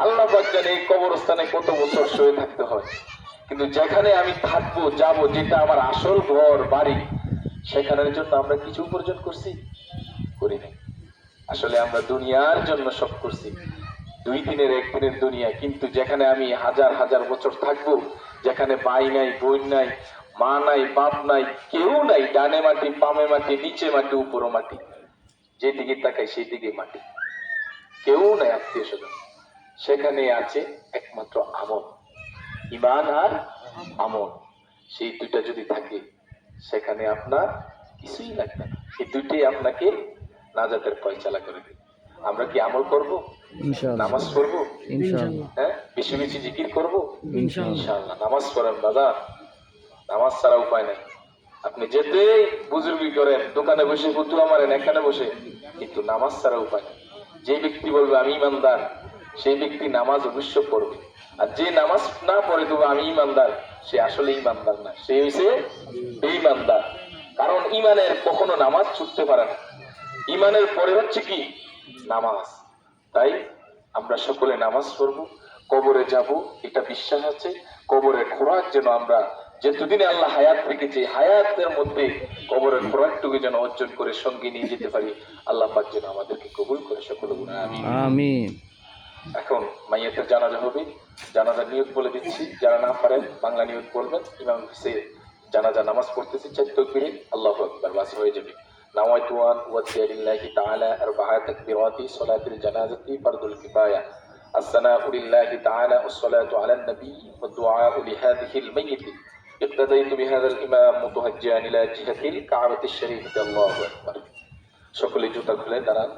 আল্লাহ পাক জানে এই কবরস্থানে কত বছর শুয়ে থাকতে হয়, কিন্তু যেখানে আমি থাকবো যাব, যেটা আমার আসল ঘর বাড়ি, সেখানের জন্য আমরা কিছু উপার্জন করছি? করি নাই। আসলে আমরা দুনিয়ার জন্য সব করছি, 2 দিনের 1 দিনের দুনিয়া। কিন্তু যেখানে আমি হাজার হাজার বছর থাকবো, যেখানে ভাই নাই, বোন নাই, মা নাই, বাপ নাই, কেউ নাই, ডানে মাটি, বামে মাটি, নিচে মাটি, উপরও মাটি, যেদিকে তাকাই সেই দিকে মাটি, কেউ নাই আত্মীয় স্বজন, সেখানে আছে একমাত্র আমল, ইমান আর আমল। সেই দুইটা যদি থাকে, সেখানে আপনার কিছুই লাগবে না। এই দুইটাই আপনাকে নাজাতের ফয়সালা করে দেবে। আমরা কি আমল করব? ইনশাআল্লাহ নামাজ পড়বো? ইনশাআল্লাহ হ্যাঁ, বেশি বেশি জিকির করবো ইনশাআল্লাহ ইনশাআল্লাহ। নামাজ পড়েন দাদা, নামাজ ছাড়া উপায় নাই। আপনি যেতেই বুজুর্গি করেন, দোকানে বসে ফুতুয়া মারেন, এখানে বসে, কিন্তু নামাজ ছাড়া উপায় নেই। যে ব্যক্তি বলবে আমি ইমানদার, সেই ব্যক্তি নামাজ অবশ্য পড়বে। আর যে নামাজ না পড়ে তবে আমি ইমানদার, সে আসলে ইমানদার না, সে হইছে বেঈমানদার। কারণ ইমানের কখনো নামাজ ছুটতে পারে না, ইমানের পরে হচ্ছে কি? নামাজ। তাই আমরা সকলে নামাজ পড়বো, কবরে যাব, এটা বিশ্বাস আছে। কবরের খোরাক যেন আমরা যতদিনে আল্লাহ হায়াত রেখেছে, হায়াতের মধ্যে কবরের খোরাকটুকু যেন অর্জন করে সঙ্গে নিয়ে যেতে পারি। আল্লাহ পাক যেন আমাদেরকে কবুল করে সকলে গুনাহ আমিন। আমিন। এখন মাইয়াতের জানাজা হবে, জানাজার নিয়ত বলে দিচ্ছি, যারা না পারেন বাংলা নিয়ত বলবেন। ইমাম হোসেন জানাজা নামাজ পড়তেছে, 4 তাকবীরে আল্লাহু আকবার, বাস হয়ে যাবে। নাওয়াইতু আন উওয়াজ্জিহা লিল্লাহি তাআলা আরবাআ তাকবীরাতি সালাতুল জানাজাতি ফারদুল কিফায়া। الثناء لله تعالى والصلاة على النبي والدعاء لهذه الميت. اقتديت بهذا الإمام متوجها إلى جهة الكعبة الشريفة. الله أكبر. সকলে জুতা খুলে দাঁড়ান।